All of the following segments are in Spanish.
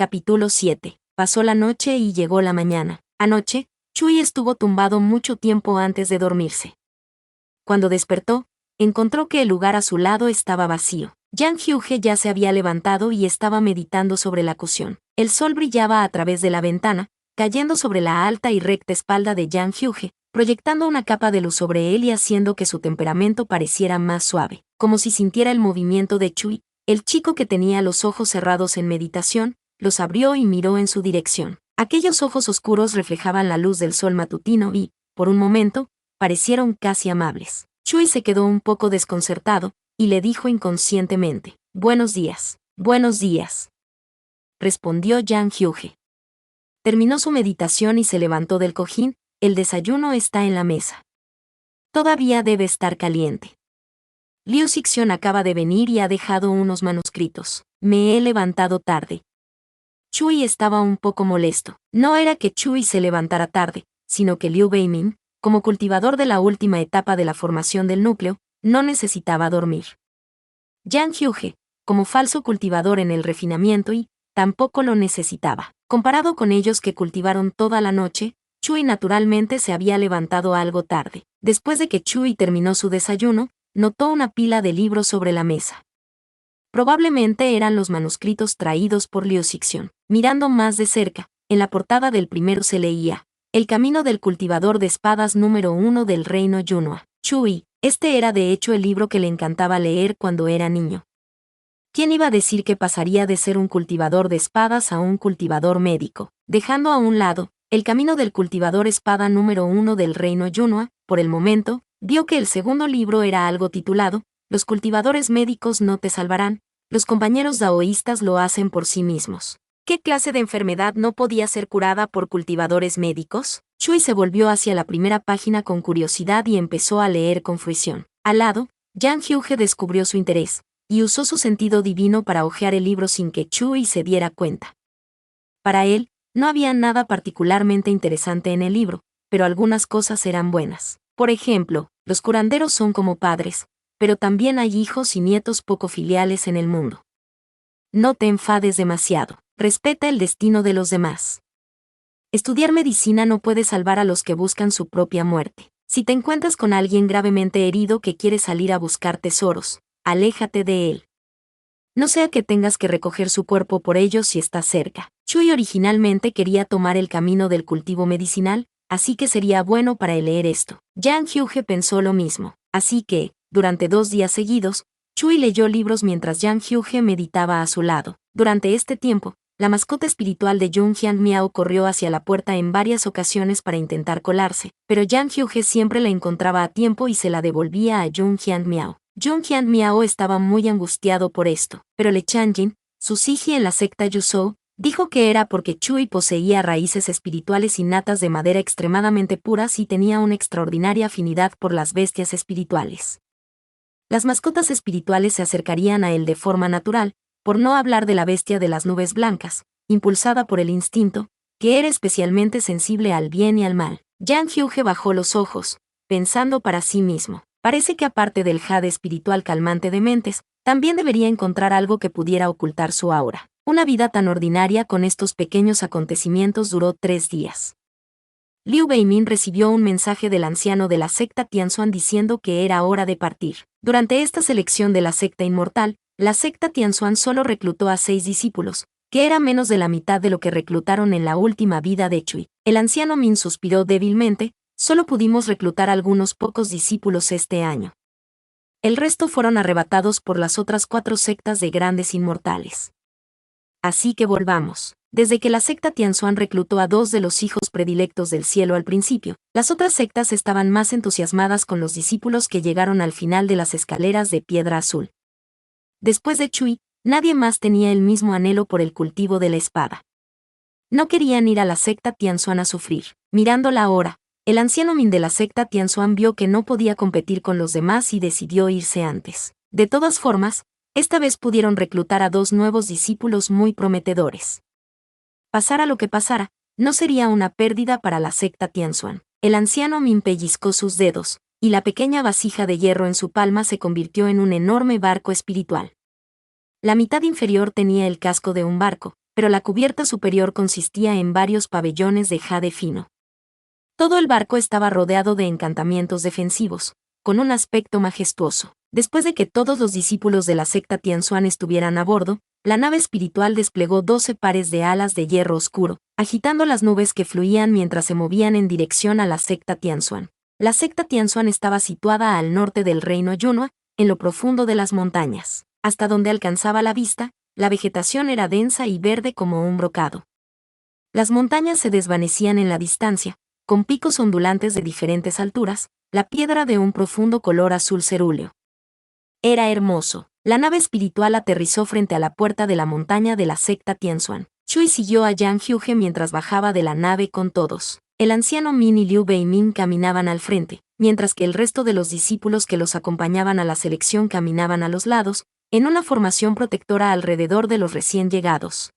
Capítulo 7. Pasó la noche y llegó la mañana. Anoche, Chui estuvo tumbado mucho tiempo antes de dormirse. Cuando despertó, encontró que el lugar a su lado estaba vacío. Yang Hyuge ya se había levantado y estaba meditando sobre la cocción. El sol brillaba a través de la ventana, cayendo sobre la alta y recta espalda de Yang Hyuge, proyectando una capa de luz sobre él y haciendo que su temperamento pareciera más suave, como si sintiera el movimiento de Chui. El chico, que tenía los ojos cerrados en meditación, los abrió y miró en su dirección. Aquellos ojos oscuros reflejaban la luz del sol matutino y, por un momento, parecieron casi amables. Chui se quedó un poco desconcertado, y le dijo inconscientemente: «Buenos días». «Buenos días», respondió Yang Hyuge. Terminó su meditación y se levantó del cojín. «El desayuno está en la mesa. Todavía debe estar caliente. Liu Xixion acaba de venir y ha dejado unos manuscritos. Me he levantado tarde». Chui estaba un poco molesto. No era que Chui se levantara tarde, sino que Liu Beimin, como cultivador de la última etapa de la formación del núcleo, no necesitaba dormir. Yang Hyuge, como falso cultivador en el refinamiento, tampoco lo necesitaba. Comparado con ellos, que cultivaron toda la noche, Chui naturalmente se había levantado algo tarde. Después de que Chui terminó su desayuno, notó una pila de libros sobre la mesa. Probablemente eran los manuscritos traídos por Liu Xixion. Mirando más de cerca, en la portada del primero se leía: «El camino del cultivador de espadas número 1 del reino Yunhua». Chui, este era de hecho el libro que le encantaba leer cuando era niño. ¿Quién iba a decir que pasaría de ser un cultivador de espadas a un cultivador médico? Dejando a un lado el camino del cultivador espada número 1 del reino Yunhua, por el momento, vio que el segundo libro era algo titulado: «Los cultivadores médicos no te salvarán, los compañeros daoístas lo hacen por sí mismos». ¿Qué clase de enfermedad no podía ser curada por cultivadores médicos? Chui se volvió hacia la primera página con curiosidad y empezó a leer con fruición. Al lado, Yang Hyuge descubrió su interés, y usó su sentido divino para hojear el libro sin que Chui se diera cuenta. Para él, no había nada particularmente interesante en el libro, pero algunas cosas eran buenas. Por ejemplo, los curanderos son como padres, pero también hay hijos y nietos poco filiales en el mundo. No te enfades demasiado. Respeta el destino de los demás. Estudiar medicina no puede salvar a los que buscan su propia muerte. Si te encuentras con alguien gravemente herido que quiere salir a buscar tesoros, aléjate de él. No sea que tengas que recoger su cuerpo por ellos si estás cerca. Chui originalmente quería tomar el camino del cultivo medicinal, así que sería bueno para él leer esto. Yang Hyuge pensó lo mismo, así que, durante 2 días seguidos, Chui leyó libros mientras Yang Hyuge meditaba a su lado. Durante este tiempo, la mascota espiritual de Jung Hyang Miao corrió hacia la puerta en varias ocasiones para intentar colarse, pero Yang Hyuge siempre la encontraba a tiempo y se la devolvía a Jung Hyang Miao. Jung Hyang Miao estaba muy angustiado por esto, pero Le Changjin, su siji en la secta Yuzhou, dijo que era porque Chui poseía raíces espirituales innatas de madera extremadamente puras y tenía una extraordinaria afinidad por las bestias espirituales. Las mascotas espirituales se acercarían a él de forma natural, por no hablar de la bestia de las nubes blancas, impulsada por el instinto, que era especialmente sensible al bien y al mal. Yang Hyuge bajó los ojos, pensando para sí mismo: parece que aparte del jade espiritual calmante de mentes, también debería encontrar algo que pudiera ocultar su aura. Una vida tan ordinaria con estos pequeños acontecimientos duró 3 días. Liu Beimin recibió un mensaje del anciano de la secta Tianzuan diciendo que era hora de partir. Durante esta selección de la secta inmortal, la secta Tianzuan solo reclutó a 6 discípulos, que era menos de la mitad de lo que reclutaron en la última vida de Chui. El anciano Min suspiró débilmente: solo pudimos reclutar algunos pocos discípulos este año. El resto fueron arrebatados por las otras 4 sectas de grandes inmortales. Así que volvamos. Desde que la secta Tianzuan reclutó a 2 de los hijos predilectos del cielo al principio, las otras sectas estaban más entusiasmadas con los discípulos que llegaron al final de las escaleras de piedra azul. Después de Chui, nadie más tenía el mismo anhelo por el cultivo de la espada. No querían ir a la secta Tianzuan a sufrir. Mirando la hora, el anciano Min de la secta Tianzuan vio que no podía competir con los demás y decidió irse antes. De todas formas, esta vez pudieron reclutar a 2 nuevos discípulos muy prometedores. Pasara lo que pasara, no sería una pérdida para la secta Tianzuan. El anciano Min pellizcó sus dedos, y la pequeña vasija de hierro en su palma se convirtió en un enorme barco espiritual. La mitad inferior tenía el casco de un barco, pero la cubierta superior consistía en varios pabellones de jade fino. Todo el barco estaba rodeado de encantamientos defensivos, con un aspecto majestuoso. Después de que todos los discípulos de la secta Tianxuan estuvieran a bordo, la nave espiritual desplegó 12 pares de alas de hierro oscuro, agitando las nubes que fluían mientras se movían en dirección a la secta Tianxuan. La secta Tianxuan estaba situada al norte del reino Yunhua, en lo profundo de las montañas. Hasta donde alcanzaba la vista, la vegetación era densa y verde como un brocado. Las montañas se desvanecían en la distancia, con picos ondulantes de diferentes alturas, la piedra de un profundo color azul cerúleo. Era hermoso. La nave espiritual aterrizó frente a la puerta de la montaña de la secta Tianxuan. Chui siguió a Yang Hyuge mientras bajaba de la nave con todos. El anciano Min y Liu Beimin caminaban al frente, mientras que el resto de los discípulos que los acompañaban a la selección caminaban a los lados, en una formación protectora alrededor de los recién llegados.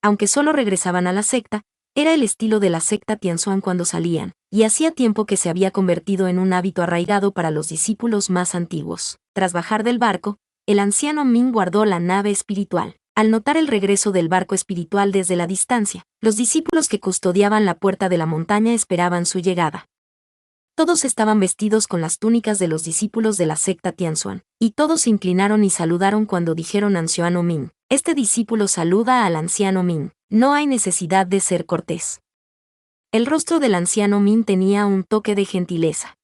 Aunque solo regresaban a la secta, era el estilo de la secta Tianxuan cuando salían, y hacía tiempo que se había convertido en un hábito arraigado para los discípulos más antiguos. Tras bajar del barco, el anciano Min guardó la nave espiritual. Al notar el regreso del barco espiritual desde la distancia, los discípulos que custodiaban la puerta de la montaña esperaban su llegada. Todos estaban vestidos con las túnicas de los discípulos de la secta Tianxuan, y todos se inclinaron y saludaron cuando dijeron anciano Min. Este discípulo saluda al anciano Min. No hay necesidad de ser cortés. El rostro del anciano Min tenía un toque de gentileza.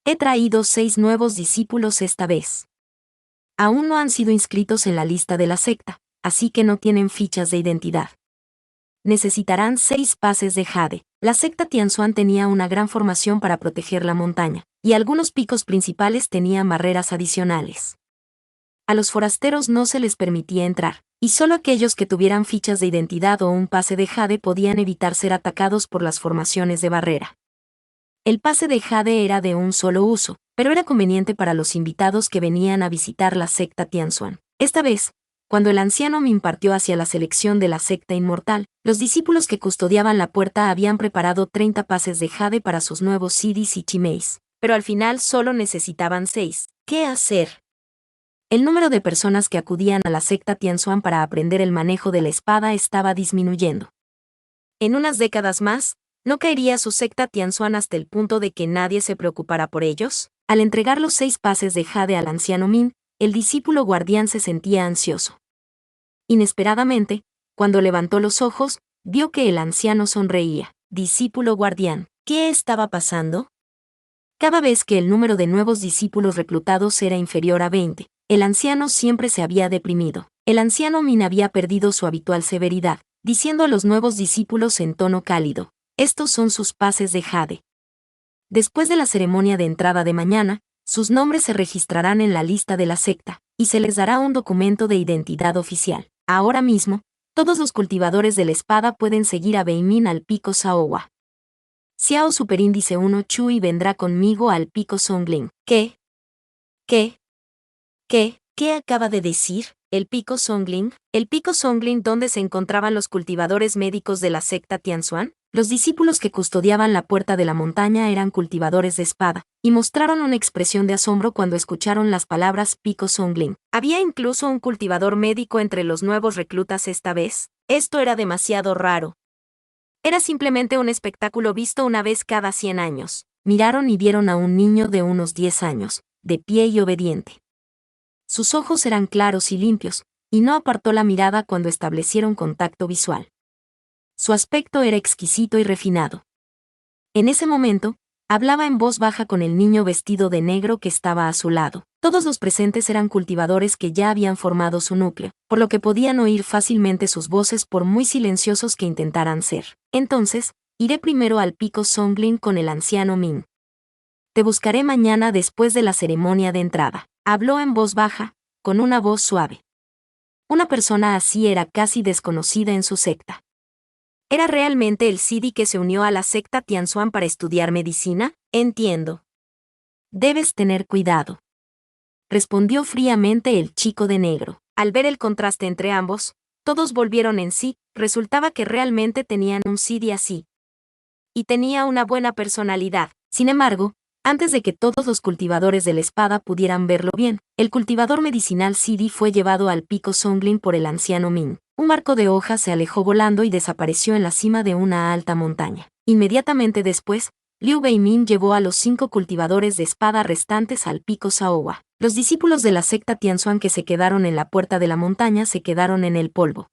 He traído 6 nuevos discípulos esta vez. Aún no han sido inscritos en la lista de la secta, así que no tienen fichas de identidad. Necesitarán 6 pases de jade. La secta Tianxuan tenía una gran formación para proteger la montaña, y algunos picos principales tenían barreras adicionales. A los forasteros no se les permitía entrar, y solo aquellos que tuvieran fichas de identidad o un pase de jade podían evitar ser atacados por las formaciones de barrera. El pase de jade era de un solo uso, pero era conveniente para los invitados que venían a visitar la secta Tianxuan. Esta vez, cuando el anciano Min partió hacia la selección de la secta inmortal, los discípulos que custodiaban la puerta habían preparado 30 pases de jade para sus nuevos sidis y chimeis, pero al final solo necesitaban 6. ¿Qué hacer? El número de personas que acudían a la secta Tianxuan para aprender el manejo de la espada estaba disminuyendo. En unas décadas más, ¿no caería su secta Tianxuan hasta el punto de que nadie se preocupara por ellos? Al entregar los 6 pases de jade al anciano Min, el discípulo guardián se sentía ansioso. Inesperadamente, cuando levantó los ojos, vio que el anciano sonreía. Discípulo guardián, ¿qué estaba pasando? Cada vez que el número de nuevos discípulos reclutados era inferior a 20, el anciano siempre se había deprimido. El anciano Min había perdido su habitual severidad, diciendo a los nuevos discípulos en tono cálido: estos son sus pases de jade. Después de la ceremonia de entrada de mañana, sus nombres se registrarán en la lista de la secta, y se les dará un documento de identidad oficial. Ahora mismo, todos los cultivadores de la espada pueden seguir a Beimin al pico Saowa. Xiao Superíndice 1 Chui vendrá conmigo al pico Songling. ¿Qué acaba de decir? ¿El pico Songling? ¿El pico Songling donde se encontraban los cultivadores médicos de la secta Tianxuan? Los discípulos que custodiaban la puerta de la montaña eran cultivadores de espada, y mostraron una expresión de asombro cuando escucharon las palabras pico Songling. ¿Había incluso un cultivador médico entre los nuevos reclutas esta vez? Esto era demasiado raro. Era simplemente un espectáculo visto una vez cada 100 años. Miraron y vieron a un niño de unos 10 años, de pie y obediente. Sus ojos eran claros y limpios, y no apartó la mirada cuando establecieron contacto visual. Su aspecto era exquisito y refinado. En ese momento, hablaba en voz baja con el niño vestido de negro que estaba a su lado. Todos los presentes eran cultivadores que ya habían formado su núcleo, por lo que podían oír fácilmente sus voces por muy silenciosos que intentaran ser. Entonces, iré primero al pico Songling con el anciano Min. Te buscaré mañana después de la ceremonia de entrada. Habló en voz baja, con una voz suave. Una persona así era casi desconocida en su secta. ¿Era realmente el Sidi que se unió a la secta Tianxuan para estudiar medicina? Entiendo. Debes tener cuidado. Respondió fríamente el chico de negro. Al ver el contraste entre ambos, todos volvieron en sí. Resultaba que realmente tenían un Sidi así. Y tenía una buena personalidad. Sin embargo, antes de que todos los cultivadores de la espada pudieran verlo bien, el cultivador medicinal Sidi fue llevado al pico Songling por el anciano Min. Un marco de hojas se alejó volando y desapareció en la cima de una alta montaña. Inmediatamente después, Liu Beimin llevó a los 5 cultivadores de espada restantes al pico Saowa. Los discípulos de la secta Tianzuan que se quedaron en la puerta de la montaña se quedaron en el polvo.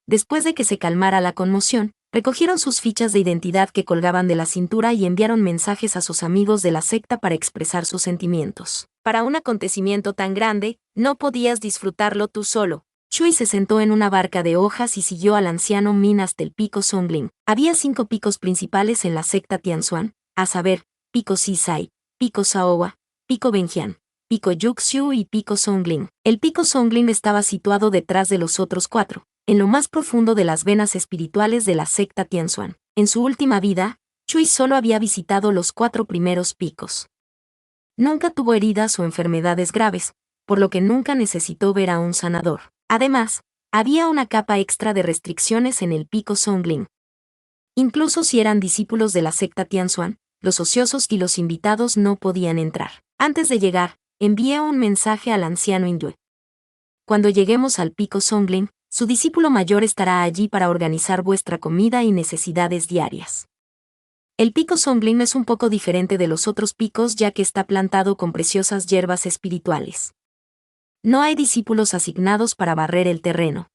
Después de que se calmara la conmoción, recogieron sus fichas de identidad que colgaban de la cintura y enviaron mensajes a sus amigos de la secta para expresar sus sentimientos. Para un acontecimiento tan grande, no podías disfrutarlo tú solo. Chui se sentó en una barca de hojas y siguió al anciano Min hasta el pico Songling. Había 5 picos principales en la secta Tianzuan, a saber, pico Sisai, pico Saowa, pico Benjian, pico Yuxiu y pico Songling. El pico Songling estaba situado detrás de los otros 4, en lo más profundo de las venas espirituales de la secta Tianzuan. En su última vida, Chui solo había visitado los 4 primeros picos. Nunca tuvo heridas o enfermedades graves, por lo que nunca necesitó ver a un sanador. Además, había una capa extra de restricciones en el pico Songling. Incluso si eran discípulos de la secta Tianzuan, los ociosos y los invitados no podían entrar. Antes de llegar, envié un mensaje al anciano Indue. Cuando lleguemos al pico Songling, su discípulo mayor estará allí para organizar vuestra comida y necesidades diarias. El pico Songling es un poco diferente de los otros picos ya que está plantado con preciosas hierbas espirituales. No hay discípulos asignados para barrer el terreno.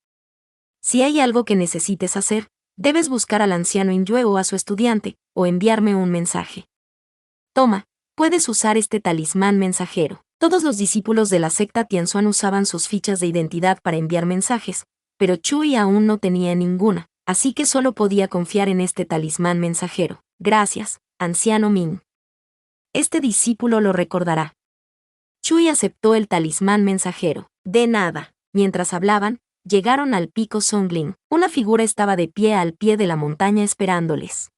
Si hay algo que necesites hacer, debes buscar al anciano Inyue o a su estudiante, o enviarme un mensaje. Toma, puedes usar este talismán mensajero. Todos los discípulos de la secta Tianzuan usaban sus fichas de identidad para enviar mensajes, pero Chui aún no tenía ninguna, así que solo podía confiar en este talismán mensajero. Gracias, anciano Min. Este discípulo lo recordará. Chui aceptó el talismán mensajero. De nada. Mientras hablaban, llegaron al pico Songling. Una figura estaba de pie al pie de la montaña esperándoles.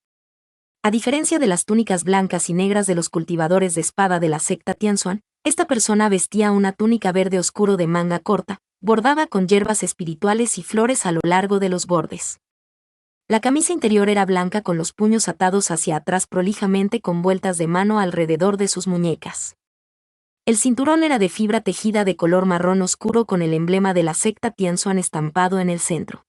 A diferencia de las túnicas blancas y negras de los cultivadores de espada de la secta Tianzuan, esta persona vestía una túnica verde oscuro de manga corta, bordada con hierbas espirituales y flores a lo largo de los bordes. La camisa interior era blanca con los puños atados hacia atrás prolijamente con vueltas de mano alrededor de sus muñecas. El cinturón era de fibra tejida de color marrón oscuro con el emblema de la secta Tianzuan estampado en el centro.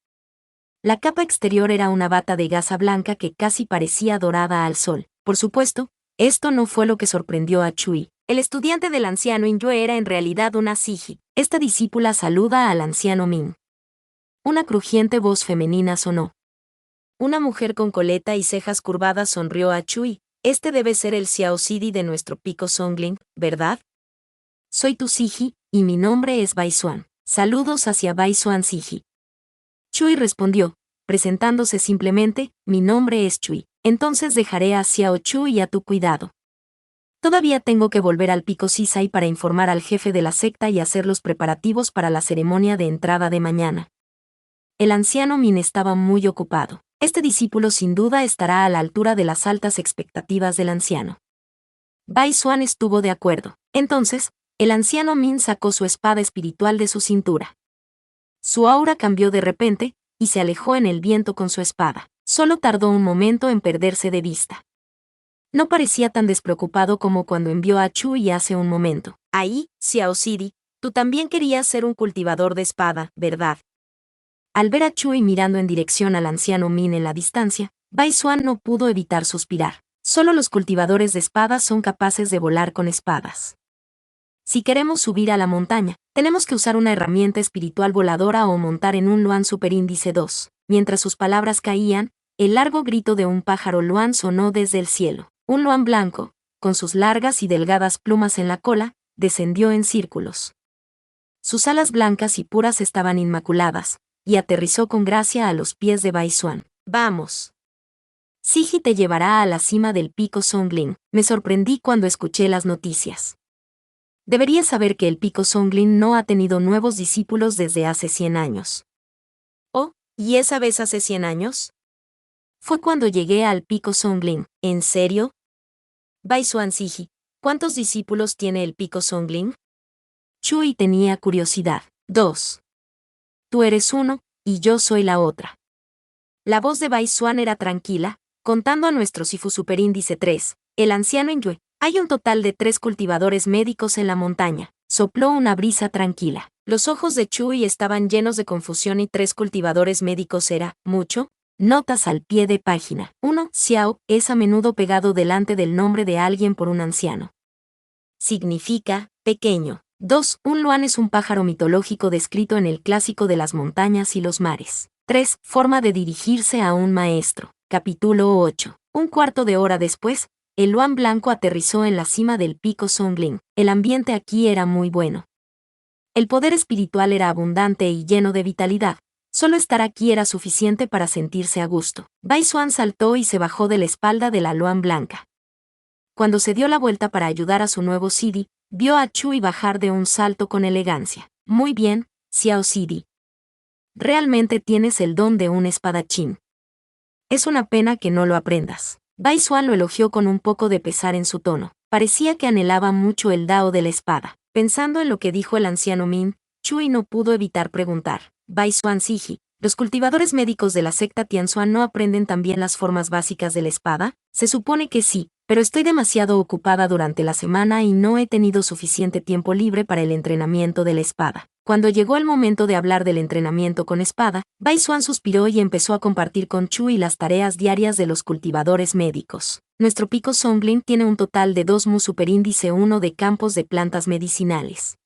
La capa exterior era una bata de gasa blanca que casi parecía dorada al sol. Por supuesto, esto no fue lo que sorprendió a Chui. El estudiante del anciano Inyue era en realidad una Siji. Esta discípula saluda al anciano Min. Una crujiente voz femenina sonó. Una mujer con coleta y cejas curvadas sonrió a Chui. Este debe ser el Xiao Sidi de nuestro pico Songling, ¿verdad? Soy tu Siji, y mi nombre es Bai Xuan. Saludos hacia Bai Xuan Siji. Chui respondió, presentándose simplemente, mi nombre es Chui. Entonces dejaré a Xiao Chui a tu cuidado. Todavía tengo que volver al pico Sisai para informar al jefe de la secta y hacer los preparativos para la ceremonia de entrada de mañana. El anciano Min estaba muy ocupado. Este discípulo sin duda estará a la altura de las altas expectativas del anciano. Bai Xuan estuvo de acuerdo. Entonces, el anciano Min sacó su espada espiritual de su cintura. Su aura cambió de repente, y se alejó en el viento con su espada. Solo tardó un momento en perderse de vista. No parecía tan despreocupado como cuando envió a Chui hace un momento. Ahí, Xiao Sidi, tú también querías ser un cultivador de espada, ¿verdad? Al ver a Chui mirando en dirección al anciano Min en la distancia, Bai Xuan no pudo evitar suspirar. Solo los cultivadores de espadas son capaces de volar con espadas. Si queremos subir a la montaña, tenemos que usar una herramienta espiritual voladora o montar en un Luan superíndice 2. Mientras sus palabras caían, el largo grito de un pájaro Luan sonó desde el cielo. Un Luan blanco, con sus largas y delgadas plumas en la cola, descendió en círculos. Sus alas blancas y puras estaban inmaculadas, y aterrizó con gracia a los pies de Bai Xuan. ¡Vamos! Siji te llevará a la cima del pico Songling. Me sorprendí cuando escuché las noticias. Deberías saber que el pico Songling no ha tenido nuevos discípulos desde hace 100 años. ¿Oh, y esa vez hace 100 años? Fue cuando llegué al pico Songling. ¿En serio? Bai Xuan Siji, ¿cuántos discípulos tiene el pico Songling? Chui tenía curiosidad. 2. Tú eres uno, y yo soy la otra. La voz de Bai Xuan era tranquila, contando a nuestro Sifu superíndice 3, el anciano Inyue. Hay un total de 3 cultivadores médicos en la montaña. sopló una brisa tranquila. Los ojos de Chui estaban llenos de confusión y 3 cultivadores médicos era mucho. Notas al pie de página. 1. Xiao es a menudo pegado delante del nombre de alguien por un anciano. Significa pequeño. 2. Un luan es un pájaro mitológico descrito en el clásico de las montañas y los mares. 3. Forma de dirigirse a un maestro. Capítulo 8. Un cuarto de hora después, el luan blanco aterrizó en la cima del pico Songling. El ambiente aquí era muy bueno. El poder espiritual era abundante y lleno de vitalidad. Solo estar aquí era suficiente para sentirse a gusto. Bai Xuan saltó y se bajó de la espalda de la luan blanca. Cuando se dio la vuelta para ayudar a su nuevo Sidi, vio a Chui bajar de un salto con elegancia. Muy bien, Xiao Sidi. Realmente tienes el don de un espadachín. Es una pena que no lo aprendas. Bai Xuan lo elogió con un poco de pesar en su tono. Parecía que anhelaba mucho el dao de la espada. Pensando en lo que dijo el anciano Min, Chui no pudo evitar preguntar. Bai Xuan Siji, ¿los cultivadores médicos de la secta Tianxuan no aprenden también las formas básicas de la espada? Se supone que sí, pero estoy demasiado ocupada durante la semana y no he tenido suficiente tiempo libre para el entrenamiento de la espada. Cuando llegó el momento de hablar del entrenamiento con espada, Bai Xuan suspiró y empezó a compartir con Chui las tareas diarias de los cultivadores médicos. Nuestro pico Songling tiene un total de 2 mu superíndice 1 de campos de plantas medicinales.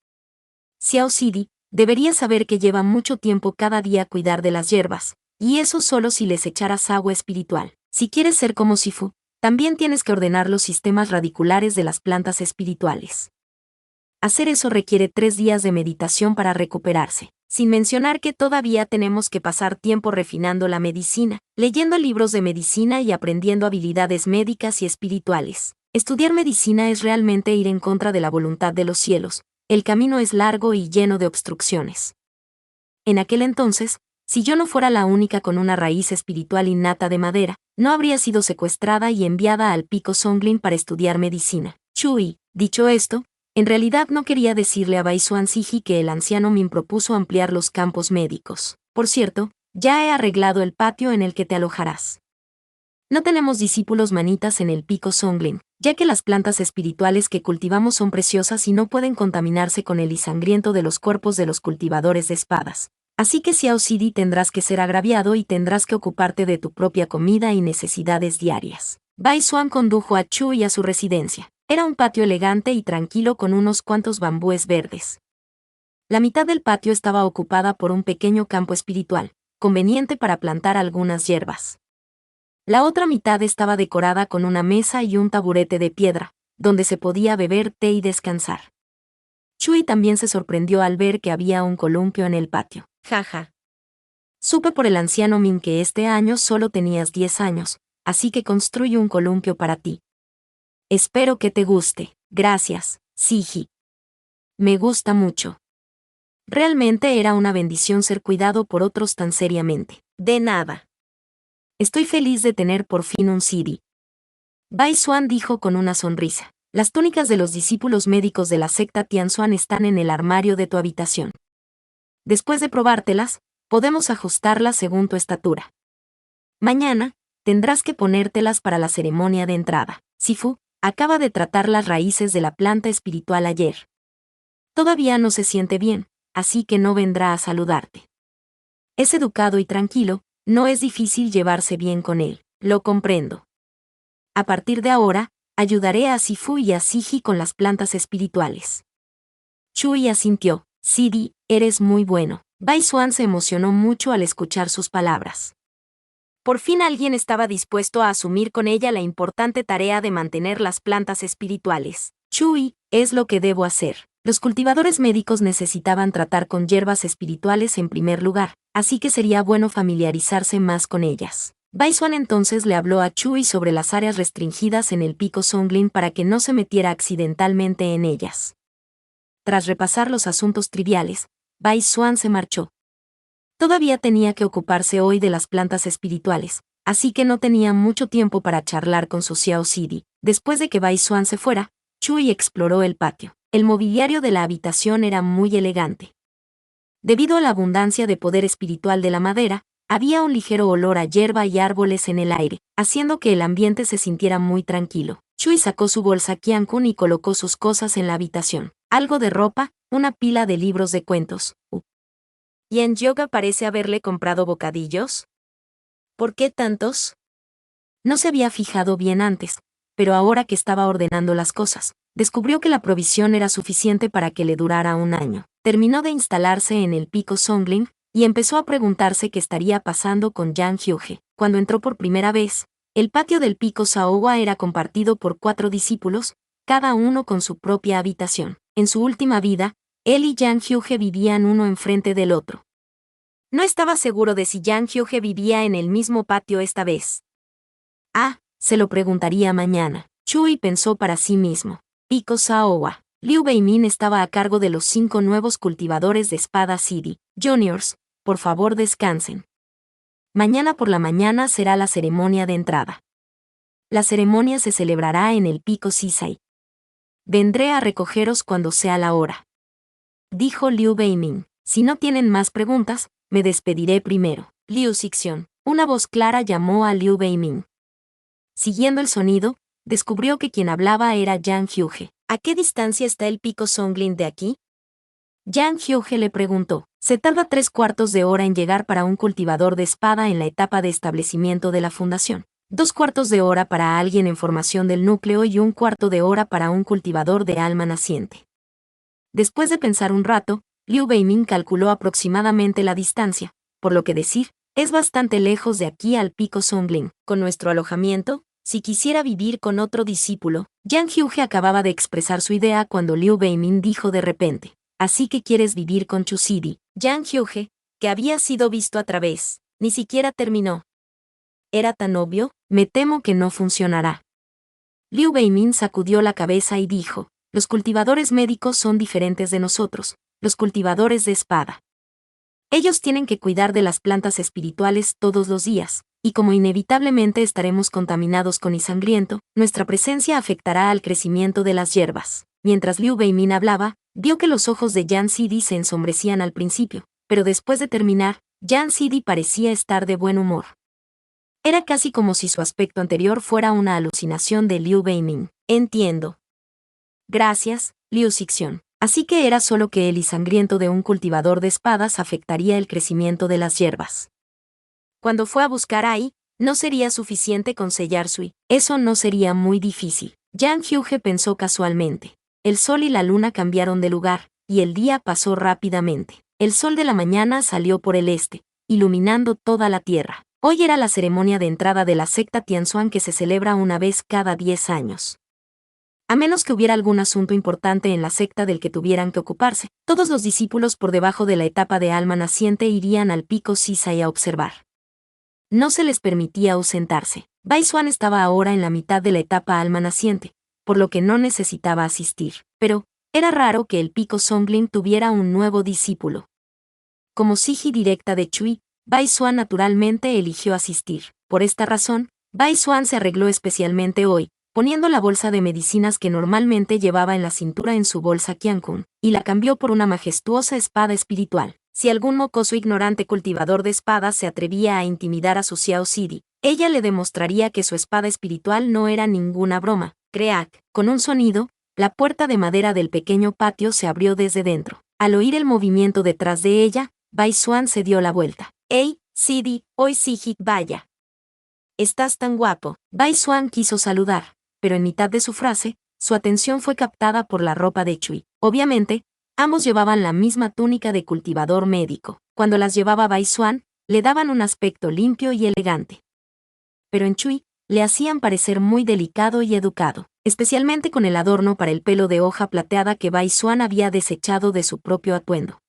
Xiao Sidi, deberías saber que lleva mucho tiempo cada día cuidar de las hierbas, y eso solo si les echaras agua espiritual. Si quieres ser como Sifu, también tienes que ordenar los sistemas radiculares de las plantas espirituales. Hacer eso requiere 3 días de meditación para recuperarse, sin mencionar que todavía tenemos que pasar tiempo refinando la medicina, leyendo libros de medicina y aprendiendo habilidades médicas y espirituales. Estudiar medicina es realmente ir en contra de la voluntad de los cielos. El camino es largo y lleno de obstrucciones. En aquel entonces, si yo no fuera la única con una raíz espiritual innata de madera, no habría sido secuestrada y enviada al pico Songling para estudiar medicina. Chui, dicho esto, en realidad no quería decirle a Bai Xuan Siji que el anciano Min propuso ampliar los campos médicos. Por cierto, ya he arreglado el patio en el que te alojarás. No tenemos discípulos manitas en el pico Songling, ya que las plantas espirituales que cultivamos son preciosas y no pueden contaminarse con el sangriento de los cuerpos de los cultivadores de espadas. Así que Xiao Sidi tendrás que ser agraviado y tendrás que ocuparte de tu propia comida y necesidades diarias. Bai Xuan condujo a Chui a su residencia. Era un patio elegante y tranquilo con unos cuantos bambúes verdes. La mitad del patio estaba ocupada por un pequeño campo espiritual, conveniente para plantar algunas hierbas. La otra mitad estaba decorada con una mesa y un taburete de piedra, donde se podía beber té y descansar. Chui también se sorprendió al ver que había un columpio en el patio. Jaja. Supe por el anciano Min que este año solo tenías 10 años, así que construyo un columpio para ti. Espero que te guste. Gracias, Siji. Me gusta mucho. Realmente era una bendición ser cuidado por otros tan seriamente. De nada. Estoy feliz de tener por fin un Sidi. Bai Xuan dijo con una sonrisa. Las túnicas de los discípulos médicos de la secta Tianxuan están en el armario de tu habitación. Después de probártelas, podemos ajustarlas según tu estatura. Mañana, tendrás que ponértelas para la ceremonia de entrada. Sifu acaba de tratar las raíces de la planta espiritual ayer. Todavía no se siente bien, así que no vendrá a saludarte. Es educado y tranquilo, no es difícil llevarse bien con él, lo comprendo. A partir de ahora, ayudaré a Sifu y a Siji con las plantas espirituales. Chui asintió. Sidi, eres muy bueno. Bai Xuan se emocionó mucho al escuchar sus palabras. Por fin alguien estaba dispuesto a asumir con ella la importante tarea de mantener las plantas espirituales. Chui, es lo que debo hacer. Los cultivadores médicos necesitaban tratar con hierbas espirituales en primer lugar, así que sería bueno familiarizarse más con ellas. Bai Xuan entonces le habló a Chui sobre las áreas restringidas en el pico Songling para que no se metiera accidentalmente en ellas. Tras repasar los asuntos triviales, Bai Xuan se marchó. Todavía tenía que ocuparse hoy de las plantas espirituales, así que no tenía mucho tiempo para charlar con su Xiao Sidi. Después de que Bai Xuan se fuera, Chui exploró el patio. El mobiliario de la habitación era muy elegante. Debido a la abundancia de poder espiritual de la madera, había un ligero olor a hierba y árboles en el aire, haciendo que el ambiente se sintiera muy tranquilo. Chui sacó su bolsa Qiankun y colocó sus cosas en la habitación. algo de ropa, una pila de libros de cuentos. ¿Y en yoga parece haberle comprado bocadillos? ¿Por qué tantos? No se había fijado bien antes, pero ahora que estaba ordenando las cosas, descubrió que la provisión era suficiente para que le durara un año. Terminó de instalarse en el pico Songling y empezó a preguntarse qué estaría pasando con Yang Hyuge. Cuando entró por primera vez, el patio del pico Saowa era compartido por 4 discípulos, cada uno con su propia habitación. En su última vida, él y Yang Hyuge vivían uno enfrente del otro. No estaba seguro de si Yang Hyuge vivía en el mismo patio esta vez. Se lo preguntaría mañana. Chui pensó para sí mismo. Pico Saowa. Liu Beimin estaba a cargo de los 5 nuevos cultivadores de espada City. Juniors, por favor descansen. Mañana por la mañana será la ceremonia de entrada. La ceremonia se celebrará en el pico Sisai. Vendré a recogeros cuando sea la hora. Dijo Liu Beimin. Si no tienen más preguntas, me despediré primero. Liu Xixian. Una voz clara llamó a Liu Beimin. Siguiendo el sonido, descubrió que quien hablaba era Yang Hyuge. ¿A qué distancia está el pico Songling de aquí? Yang Hyuge le preguntó. Se tarda 3/4 de hora en llegar para un cultivador de espada en la etapa de establecimiento de la fundación. 2/4 de hora para alguien en formación del núcleo y 1/4 de hora para un cultivador de alma naciente. Después de pensar un rato, Liu Beimin calculó aproximadamente la distancia, por lo que decir, es bastante lejos de aquí al pico Songling. Con nuestro alojamiento, si quisiera vivir con otro discípulo, Yang Hyuge acababa de expresar su idea cuando Liu Beimin dijo de repente, ¿así que quieres vivir con Chusidi? Yang Hyuge, que había sido visto a través, ni siquiera terminó. ¿Era tan obvio? Me temo que no funcionará. Liu Beimin sacudió la cabeza y dijo, los cultivadores médicos son diferentes de nosotros, los cultivadores de espada. Ellos tienen que cuidar de las plantas espirituales todos los días, y como inevitablemente estaremos contaminados con sangriento, nuestra presencia afectará al crecimiento de las hierbas. Mientras Liu Beimin hablaba, vio que los ojos de Yan Sidi se ensombrecían al principio, pero después de terminar, Yan Sidi parecía estar de buen humor. Era casi como si su aspecto anterior fuera una alucinación de Liu Beimin. Entiendo. Gracias, Liu Xixian. Así que era solo que el sangriento de un cultivador de espadas afectaría el crecimiento de las hierbas. Cuando fue a buscar a Ai, no sería suficiente con sellar Sui. Eso no sería muy difícil. Yang Hyuge pensó casualmente. El sol y la luna cambiaron de lugar, y el día pasó rápidamente. El sol de la mañana salió por el este, iluminando toda la tierra. Hoy era la ceremonia de entrada de la secta Tianzuan que se celebra una vez cada 10 años. A menos que hubiera algún asunto importante en la secta del que tuvieran que ocuparse, todos los discípulos por debajo de la etapa de alma naciente irían al pico Sisai a observar. No se les permitía ausentarse. Bai Xuan estaba ahora en la mitad de la etapa alma naciente, por lo que no necesitaba asistir. Pero, era raro que el pico Songling tuviera un nuevo discípulo. Como Siji directa de Chui, Bai Xuan naturalmente eligió asistir. Por esta razón, Bai Xuan se arregló especialmente hoy, poniendo la bolsa de medicinas que normalmente llevaba en la cintura en su bolsa Qiankun, y la cambió por una majestuosa espada espiritual. Si algún mocoso ignorante cultivador de espadas se atrevía a intimidar a su Xiao Sidi, ella le demostraría que su espada espiritual no era ninguna broma. Creak. Con un sonido, la puerta de madera del pequeño patio se abrió desde dentro. Al oír el movimiento detrás de ella, Bai Xuan se dio la vuelta. «Hey, Sidi, hoy Siji, vaya. Estás tan guapo». Bai Xuan quiso saludar, pero en mitad de su frase, su atención fue captada por la ropa de Chui. Obviamente, ambos llevaban la misma túnica de cultivador médico. Cuando las llevaba Bai Xuan, le daban un aspecto limpio y elegante. Pero en Chui, le hacían parecer muy delicado y educado, especialmente con el adorno para el pelo de hoja plateada que Bai Xuan había desechado de su propio atuendo.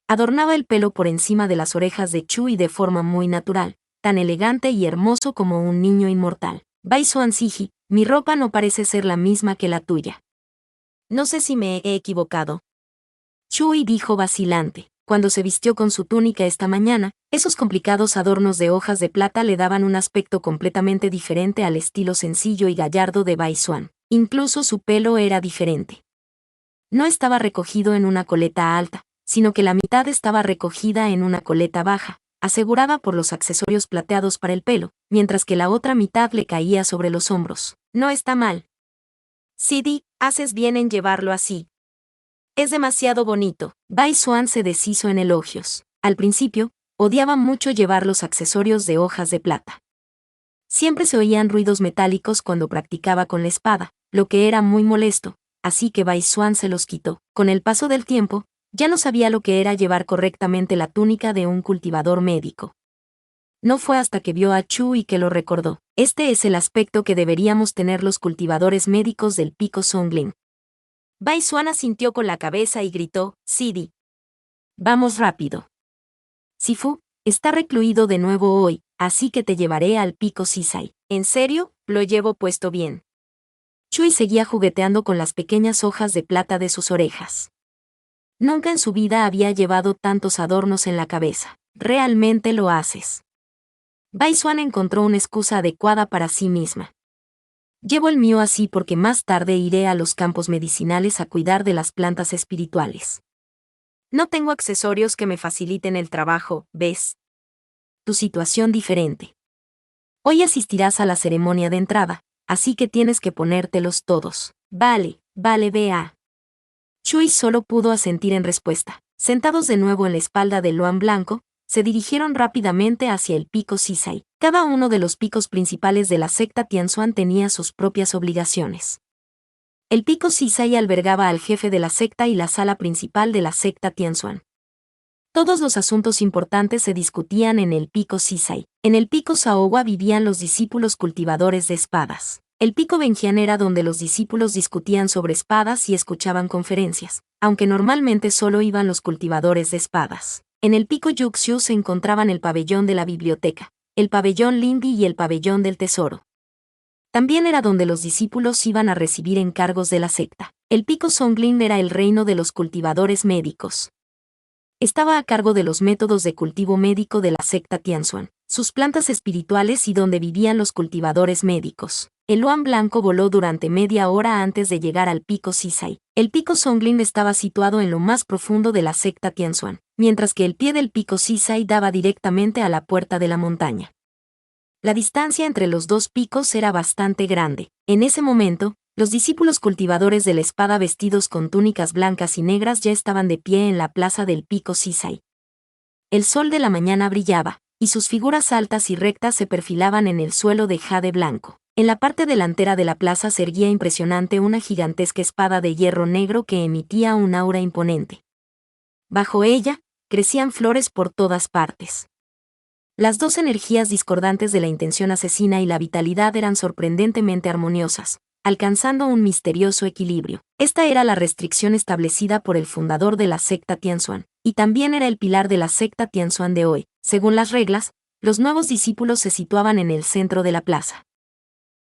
Adornaba el pelo por encima de las orejas de Chui de forma muy natural, tan elegante y hermoso como un niño inmortal. Bai Xuan Siji, mi ropa no parece ser la misma que la tuya. No sé si me he equivocado. Chui dijo vacilante. Cuando se vistió con su túnica esta mañana, esos complicados adornos de hojas de plata le daban un aspecto completamente diferente al estilo sencillo y gallardo de Bai Xuan. Incluso su pelo era diferente. No estaba recogido en una coleta alta, sino que la mitad estaba recogida en una coleta baja, asegurada por los accesorios plateados para el pelo, mientras que la otra mitad le caía sobre los hombros. No está mal. Sidi, haces bien en llevarlo así. Es demasiado bonito. Bai Xuan se deshizo en elogios. Al principio, odiaba mucho llevar los accesorios de hojas de plata. Siempre se oían ruidos metálicos cuando practicaba con la espada, lo que era muy molesto, así que Bai Xuan se los quitó. Con el paso del tiempo, ya no sabía lo que era llevar correctamente la túnica de un cultivador médico. No fue hasta que vio a Chu y que lo recordó. Este es el aspecto que deberíamos tener los cultivadores médicos del pico Songling. Bai Xuan asintió con la cabeza y gritó, Sidi. Vamos rápido. Sifu está recluido de nuevo hoy, así que te llevaré al pico Sisai. ¿En serio? Lo llevo puesto bien. Chui seguía jugueteando con las pequeñas hojas de plata de sus orejas. Nunca en su vida había llevado tantos adornos en la cabeza. Realmente lo haces. Bai Xuan encontró una excusa adecuada para sí misma. Llevo el mío así porque más tarde iré a los campos medicinales a cuidar de las plantas espirituales. No tengo accesorios que me faciliten el trabajo, ¿ves? Tu situación diferente. Hoy asistirás a la ceremonia de entrada, así que tienes que ponértelos todos. Vale, vea. Chui solo pudo asentir en respuesta. Sentados de nuevo en la espalda del Luan Blanco, se dirigieron rápidamente hacia el pico Sisai. Cada uno de los picos principales de la secta Tianxuan tenía sus propias obligaciones. El pico Sisai albergaba al jefe de la secta y la sala principal de la secta Tianxuan. Todos los asuntos importantes se discutían en el pico Sisai. En el pico Saowa vivían los discípulos cultivadores de espadas. El pico Benjian era donde los discípulos discutían sobre espadas y escuchaban conferencias, aunque normalmente solo iban los cultivadores de espadas. En el pico Yuxiu se encontraban el pabellón de la biblioteca, el pabellón Lindi y el pabellón del tesoro. También era donde los discípulos iban a recibir encargos de la secta. El pico Songling era el reino de los cultivadores médicos. Estaba a cargo de los métodos de cultivo médico de la secta Tianxuan, sus plantas espirituales y donde vivían los cultivadores médicos. El Luan Blanco voló durante media hora antes de llegar al pico Sisai. El pico Songling estaba situado en lo más profundo de la secta Tianxuan, mientras que el pie del pico Sisai daba directamente a la puerta de la montaña. La distancia entre los dos picos era bastante grande. En ese momento, los discípulos cultivadores de la espada vestidos con túnicas blancas y negras ya estaban de pie en la plaza del pico Sisai. El sol de la mañana brillaba, y sus figuras altas y rectas se perfilaban en el suelo de jade blanco. En la parte delantera de la plaza se erguía impresionante una gigantesca espada de hierro negro que emitía un aura imponente. Bajo ella, crecían flores por todas partes. Las dos energías discordantes de la intención asesina y la vitalidad eran sorprendentemente armoniosas, alcanzando un misterioso equilibrio. Esta era la restricción establecida por el fundador de la secta Tianxuan, y también era el pilar de la secta Tianxuan de hoy. Según las reglas, los nuevos discípulos se situaban en el centro de la plaza.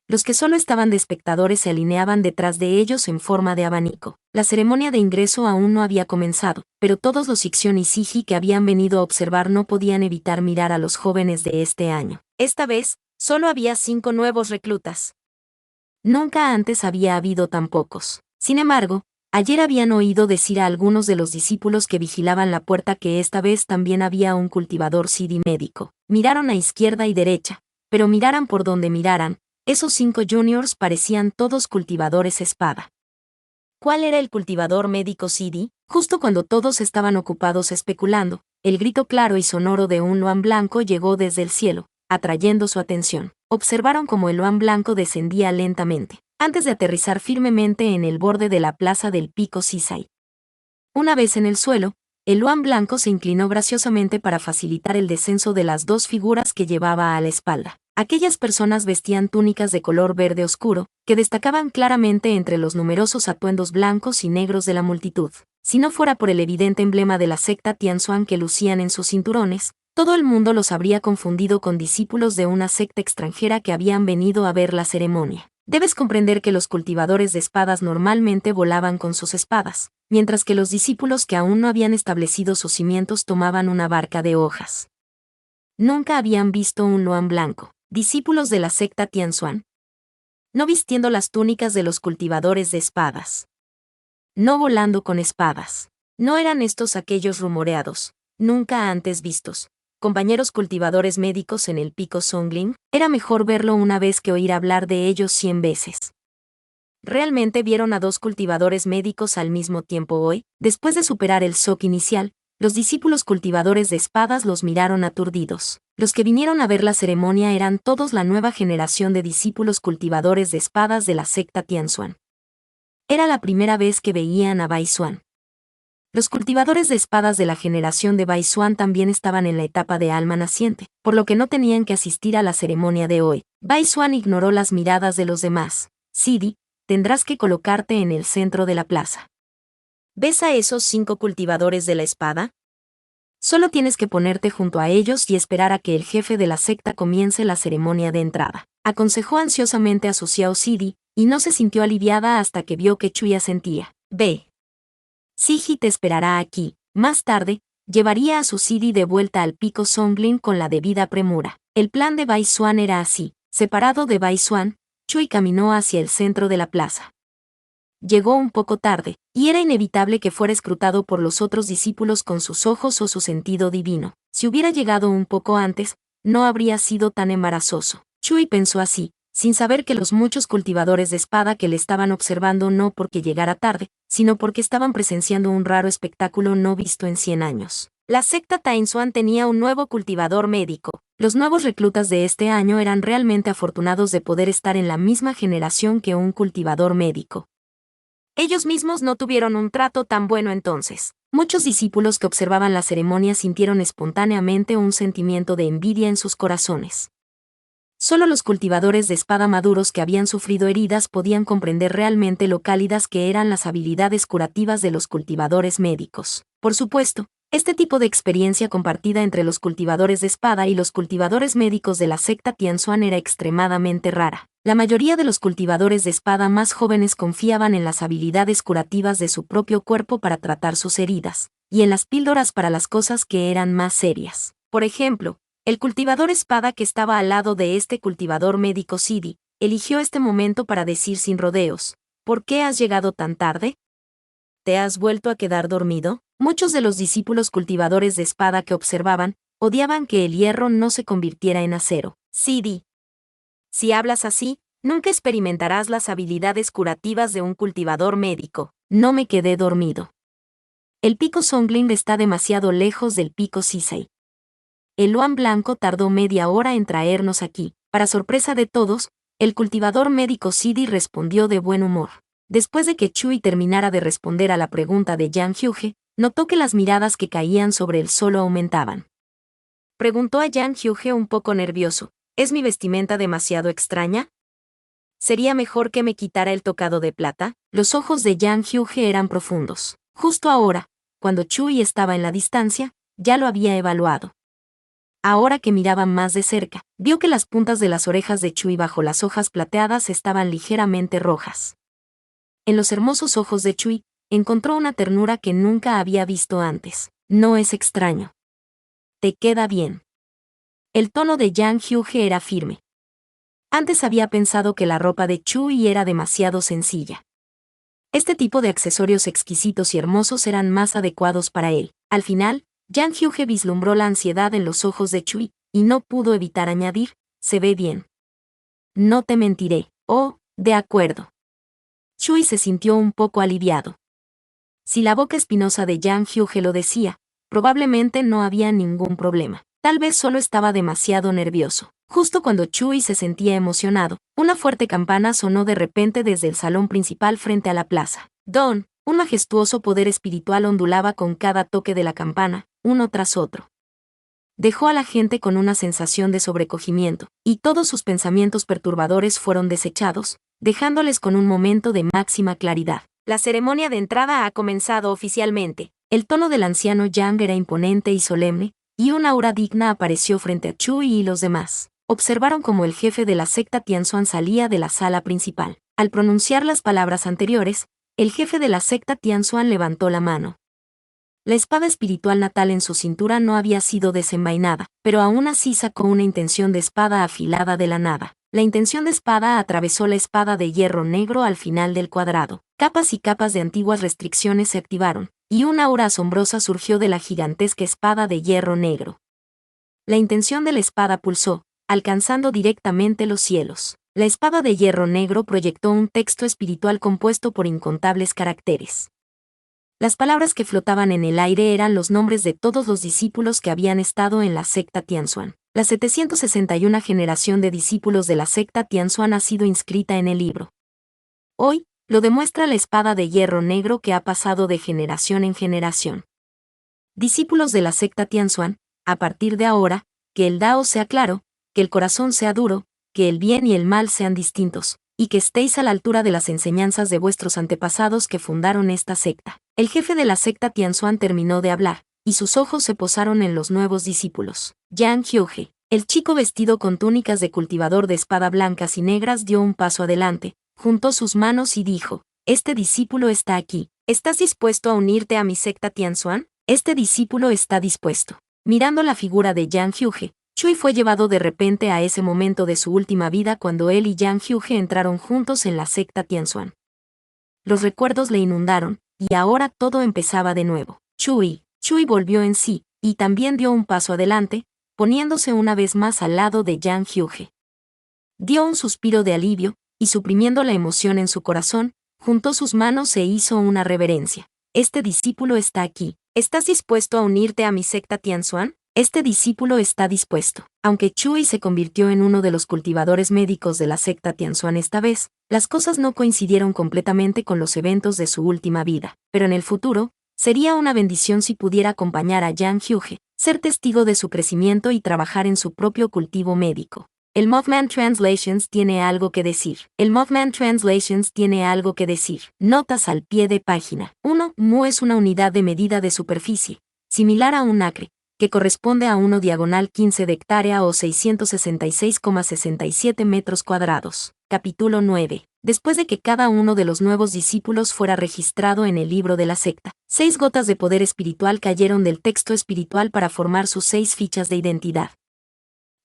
Los que solo estaban de espectadores se alineaban detrás de ellos en forma de abanico. La ceremonia de ingreso aún no había comenzado, pero todos los Ixion y Siji que habían venido a observar no podían evitar mirar a los jóvenes de este año. Esta vez, solo había 5 nuevos reclutas. Nunca antes había habido tan pocos. Sin embargo, ayer habían oído decir a algunos de los discípulos que vigilaban la puerta que esta vez también había un cultivador Sidi médico. Miraron a izquierda y derecha, pero miraran por donde miraran, esos 5 juniors parecían todos cultivadores espada. ¿Cuál era el cultivador médico Sidi? Justo cuando todos estaban ocupados especulando, el grito claro y sonoro de un Luan Blanco llegó desde el cielo, atrayendo su atención. Observaron cómo el Luan Blanco descendía lentamente, antes de aterrizar firmemente en el borde de la plaza del pico Sisai. Una vez en el suelo, el Luan Blanco se inclinó graciosamente para facilitar el descenso de las 2 figuras que llevaba a la espalda. Aquellas personas vestían túnicas de color verde oscuro, que destacaban claramente entre los numerosos atuendos blancos y negros de la multitud. Si no fuera por el evidente emblema de la secta Tianxuan que lucían en sus cinturones, todo el mundo los habría confundido con discípulos de una secta extranjera que habían venido a ver la ceremonia. Debes comprender que los cultivadores de espadas normalmente volaban con sus espadas, mientras que los discípulos que aún no habían establecido sus cimientos tomaban una barca de hojas. Nunca habían visto un Luan Blanco. Discípulos de la secta Tianxuan, no vistiendo las túnicas de los cultivadores de espadas, no volando con espadas. No eran estos aquellos rumoreados, nunca antes vistos, compañeros cultivadores médicos en el pico Songling. Era mejor verlo una vez que oír hablar de ellos 100 veces. ¿Realmente vieron a dos cultivadores médicos al mismo tiempo hoy? Después de superar el shock inicial, los discípulos cultivadores de espadas los miraron aturdidos. Los que vinieron a ver la ceremonia eran todos la nueva generación de discípulos cultivadores de espadas de la secta Tianxuan. Era la primera vez que veían a Bai Xuan. Los cultivadores de espadas de la generación de Bai Xuan también estaban en la etapa de alma naciente, por lo que no tenían que asistir a la ceremonia de hoy. Bai Xuan ignoró las miradas de los demás. Sidi, tendrás que colocarte en el centro de la plaza. ¿Ves a esos 5 cultivadores de la espada? Solo tienes que ponerte junto a ellos y esperar a que el jefe de la secta comience la ceremonia de entrada. Aconsejó ansiosamente a su Xiao Sidi, y no se sintió aliviada hasta que vio que Chui asentía. Ve. Siji te esperará aquí. Más tarde, llevaría a su Sidi de vuelta al pico Songlin con la debida premura. El plan de Bai Xuan era así. Separado de Bai Xuan, Chui caminó hacia el centro de la plaza. Llegó un poco tarde, y era inevitable que fuera escrutado por los otros discípulos con sus ojos o su sentido divino. Si hubiera llegado un poco antes, no habría sido tan embarazoso. Chui pensó así, sin saber que los muchos cultivadores de espada que le estaban observando no porque llegara tarde, sino porque estaban presenciando un raro espectáculo no visto en 100 años. La secta Tianxuan tenía un nuevo cultivador médico. Los nuevos reclutas de este año eran realmente afortunados de poder estar en la misma generación que un cultivador médico. Ellos mismos no tuvieron un trato tan bueno entonces. Muchos discípulos que observaban la ceremonia sintieron espontáneamente un sentimiento de envidia en sus corazones. Solo los cultivadores de espada maduros que habían sufrido heridas podían comprender realmente lo cálidas que eran las habilidades curativas de los cultivadores médicos. Por supuesto, este tipo de experiencia compartida entre los cultivadores de espada y los cultivadores médicos de la secta Tianxuan era extremadamente rara. La mayoría de los cultivadores de espada más jóvenes confiaban en las habilidades curativas de su propio cuerpo para tratar sus heridas, y en las píldoras para las cosas que eran más serias. Por ejemplo, el cultivador espada que estaba al lado de este cultivador médico Sidi, eligió este momento para decir sin rodeos, ¿por qué has llegado tan tarde? ¿Te has vuelto a quedar dormido? Muchos de los discípulos cultivadores de espada que observaban, odiaban que el hierro no se convirtiera en acero. Sidi. Si hablas así, nunca experimentarás las habilidades curativas de un cultivador médico. No me quedé dormido. El pico Songlin está demasiado lejos del pico Sisei. El Luan Blanco tardó media hora en traernos aquí. Para sorpresa de todos, el cultivador médico Sidi respondió de buen humor. Después de que Chui terminara de responder a la pregunta de Yang Hyuge, notó que las miradas que caían sobre él solo aumentaban. Preguntó a Yang Hyuge un poco nervioso, ¿es mi vestimenta demasiado extraña? ¿Sería mejor que me quitara el tocado de plata? Los ojos de Yang Hyuge eran profundos. Justo ahora, cuando Chui estaba en la distancia, ya lo había evaluado. Ahora que miraba más de cerca, vio que las puntas de las orejas de Chui bajo las hojas plateadas estaban ligeramente rojas. En los hermosos ojos de Chui, encontró una ternura que nunca había visto antes. No es extraño. Te queda bien. El tono de Yang Hyuge era firme. Antes había pensado que la ropa de Chui era demasiado sencilla. Este tipo de accesorios exquisitos y hermosos eran más adecuados para él. Al final, Yang Hyuge vislumbró la ansiedad en los ojos de Chui, y no pudo evitar añadir, se ve bien. No te mentiré. Oh, de acuerdo. Chui se sintió un poco aliviado. Si la boca espinosa de Yang Hyuge lo decía, probablemente no había ningún problema. Tal vez solo estaba demasiado nervioso. Justo cuando Chui se sentía emocionado, una fuerte campana sonó de repente desde el salón principal frente a la plaza. Don, un majestuoso poder espiritual ondulaba con cada toque de la campana, uno tras otro. Dejó a la gente con una sensación de sobrecogimiento, y todos sus pensamientos perturbadores fueron desechados, dejándoles con un momento de máxima claridad. La ceremonia de entrada ha comenzado oficialmente. El tono del anciano Yang era imponente y solemne, y una aura digna apareció frente a Chui y los demás. Observaron cómo el jefe de la secta Tianxuan salía de la sala principal. Al pronunciar las palabras anteriores, el jefe de la secta Tianxuan levantó la mano. La espada espiritual natal en su cintura no había sido desenvainada, pero aún así sacó una intención de espada afilada de la nada. La intención de espada atravesó la espada de hierro negro al final del cuadrado. Capas y capas de antiguas restricciones se activaron, y una aura asombrosa surgió de la gigantesca espada de hierro negro. La intención de la espada pulsó, alcanzando directamente los cielos. La espada de hierro negro proyectó un texto espiritual compuesto por incontables caracteres. Las palabras que flotaban en el aire eran los nombres de todos los discípulos que habían estado en la secta Tianzuan. La 761 generación de discípulos de la secta Tianzuan ha sido inscrita en el libro. Hoy, lo demuestra la espada de hierro negro que ha pasado de generación en generación. Discípulos de la secta Tianzuan, a partir de ahora, que el Dao sea claro, que el corazón sea duro, que el bien y el mal sean distintos, y que estéis a la altura de las enseñanzas de vuestros antepasados que fundaron esta secta. El jefe de la secta Tianzuan terminó de hablar, y sus ojos se posaron en los nuevos discípulos. Yang Hyuge, el chico vestido con túnicas de cultivador de espada blancas y negras, dio un paso adelante, juntó sus manos y dijo: este discípulo está aquí. ¿Estás dispuesto a unirte a mi secta Tianzuan? Este discípulo está dispuesto. Mirando la figura de Yang Hyuge, Chui fue llevado de repente a ese momento de su última vida cuando él y Yang Hyuge entraron juntos en la secta Tianzuan. Los recuerdos le inundaron, y ahora todo empezaba de nuevo. Chui volvió en sí, y también dio un paso adelante, poniéndose una vez más al lado de Yang Hyuge. Dio un suspiro de alivio, y suprimiendo la emoción en su corazón, juntó sus manos e hizo una reverencia. Este discípulo está aquí. ¿Estás dispuesto a unirte a mi secta Tianzuan? Este discípulo está dispuesto. Aunque Chui se convirtió en uno de los cultivadores médicos de la secta Tianzuan esta vez, las cosas no coincidieron completamente con los eventos de su última vida, pero en el futuro, sería una bendición si pudiera acompañar a Yang Hyuge, ser testigo de su crecimiento y trabajar en su propio cultivo médico. El Mothman Translations tiene algo que decir. El Mothman Translations tiene algo que decir. Notas al pie de página. 1. Mu es una unidad de medida de superficie, similar a un acre, que corresponde a 1/15 de hectárea o 666,67 metros cuadrados. Capítulo 9. Después de que cada uno de los nuevos discípulos fuera registrado en el libro de la secta, 6 gotas de poder espiritual cayeron del texto espiritual para formar sus 6 fichas de identidad.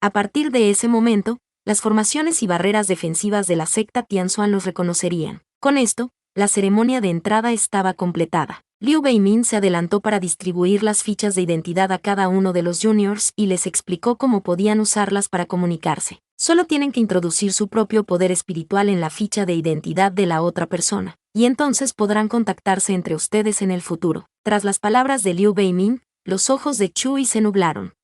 A partir de ese momento, las formaciones y barreras defensivas de la secta Tianzuan los reconocerían. Con esto, la ceremonia de entrada estaba completada. Liu Beimin se adelantó para distribuir las fichas de identidad a cada uno de los juniors y les explicó cómo podían usarlas para comunicarse. Solo tienen que introducir su propio poder espiritual en la ficha de identidad de la otra persona, y entonces podrán contactarse entre ustedes en el futuro. Tras las palabras de Liu Beimin, los ojos de Chui se nublaron.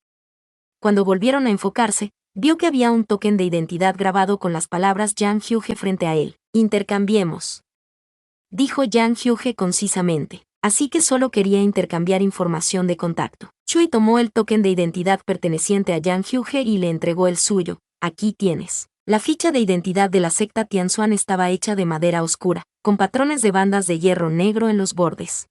Cuando volvieron a enfocarse, vio que había un token de identidad grabado con las palabras Yang Hyuge frente a él. Intercambiemos, dijo Yang Hyuge concisamente. Así que solo quería intercambiar información de contacto. Chui tomó el token de identidad perteneciente a Yang Hyuge y le entregó el suyo. Aquí tienes. La ficha de identidad de la secta Tianzuan estaba hecha de madera oscura, con patrones de bandas de hierro negro en los bordes.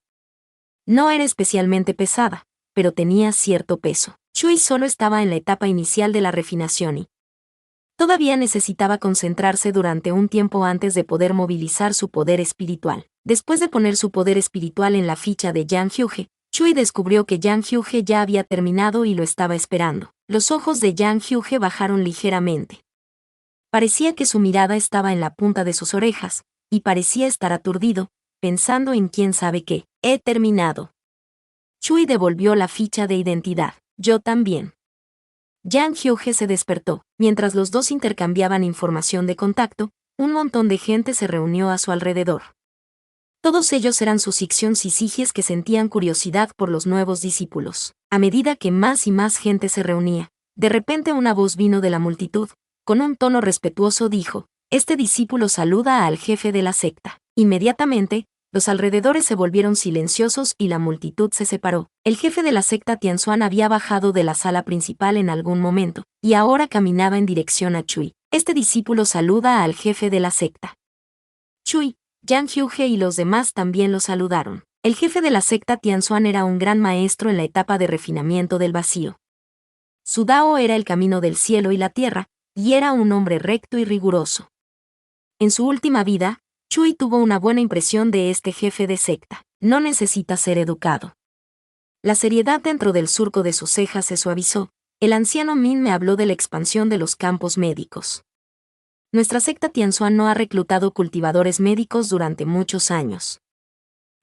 No era especialmente pesada, pero tenía cierto peso. Chui solo estaba en la etapa inicial de la refinación y todavía necesitaba concentrarse durante un tiempo antes de poder movilizar su poder espiritual. Después de poner su poder espiritual en la ficha de Yang Hyuge, Chui descubrió que Yang Hyuge ya había terminado y lo estaba esperando. Los ojos de Yang Hyuge bajaron ligeramente. Parecía que su mirada estaba en la punta de sus orejas, y parecía estar aturdido, pensando en quién sabe qué. He terminado. Chui devolvió la ficha de identidad. Yo también. Yang Hyuge se despertó. Mientras los dos intercambiaban información de contacto, un montón de gente se reunió a su alrededor. Todos ellos eran sus Ixion-Syzygies que sentían curiosidad por los nuevos discípulos. A medida que más y más gente se reunía, de repente una voz vino de la multitud. Con un tono respetuoso dijo: este discípulo saluda al jefe de la secta. Inmediatamente, los alrededores se volvieron silenciosos y la multitud se separó. El jefe de la secta Tianzuan había bajado de la sala principal en algún momento, y ahora caminaba en dirección a Chui. Este discípulo saluda al jefe de la secta. Chui, Yang Hyuge y los demás también lo saludaron. El jefe de la secta Tianzuan era un gran maestro en la etapa de refinamiento del vacío. Su Dao era el camino del cielo y la tierra, y era un hombre recto y riguroso. En su última vida, Chui tuvo una buena impresión de este jefe de secta. No necesita ser educado. La seriedad dentro del surco de sus cejas se suavizó. El anciano Min me habló de la expansión de los campos médicos. Nuestra secta Tianzuan no ha reclutado cultivadores médicos durante muchos años.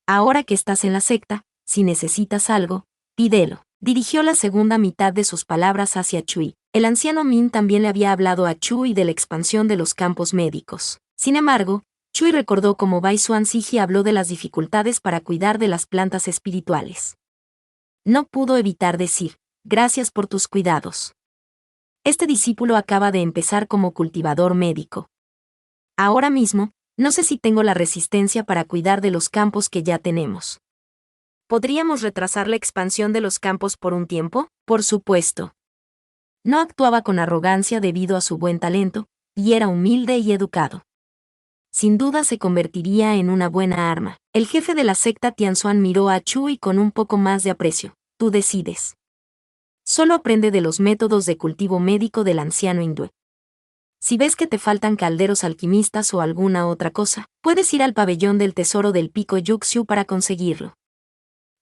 Ahora que estás en la secta, si necesitas algo, pídelo. Dirigió la segunda mitad de sus palabras hacia Chui. El anciano Min también le había hablado a Chui de la expansión de los campos médicos. Sin embargo, Chui recordó cómo Bai Xuan Siji habló de las dificultades para cuidar de las plantas espirituales. No pudo evitar decir, gracias por tus cuidados. Este discípulo acaba de empezar como cultivador médico. Ahora mismo, no sé si tengo la resistencia para cuidar de los campos que ya tenemos. ¿Podríamos retrasar la expansión de los campos por un tiempo? Por supuesto. No actuaba con arrogancia debido a su buen talento, y era humilde y educado. Sin duda se convertiría en una buena arma. El jefe de la secta Tianxuan miró a Chui con un poco más de aprecio. Tú decides. Solo aprende de los métodos de cultivo médico del anciano hindú. Si ves que te faltan calderos alquimistas o alguna otra cosa, puedes ir al pabellón del tesoro del pico Yuxiu para conseguirlo.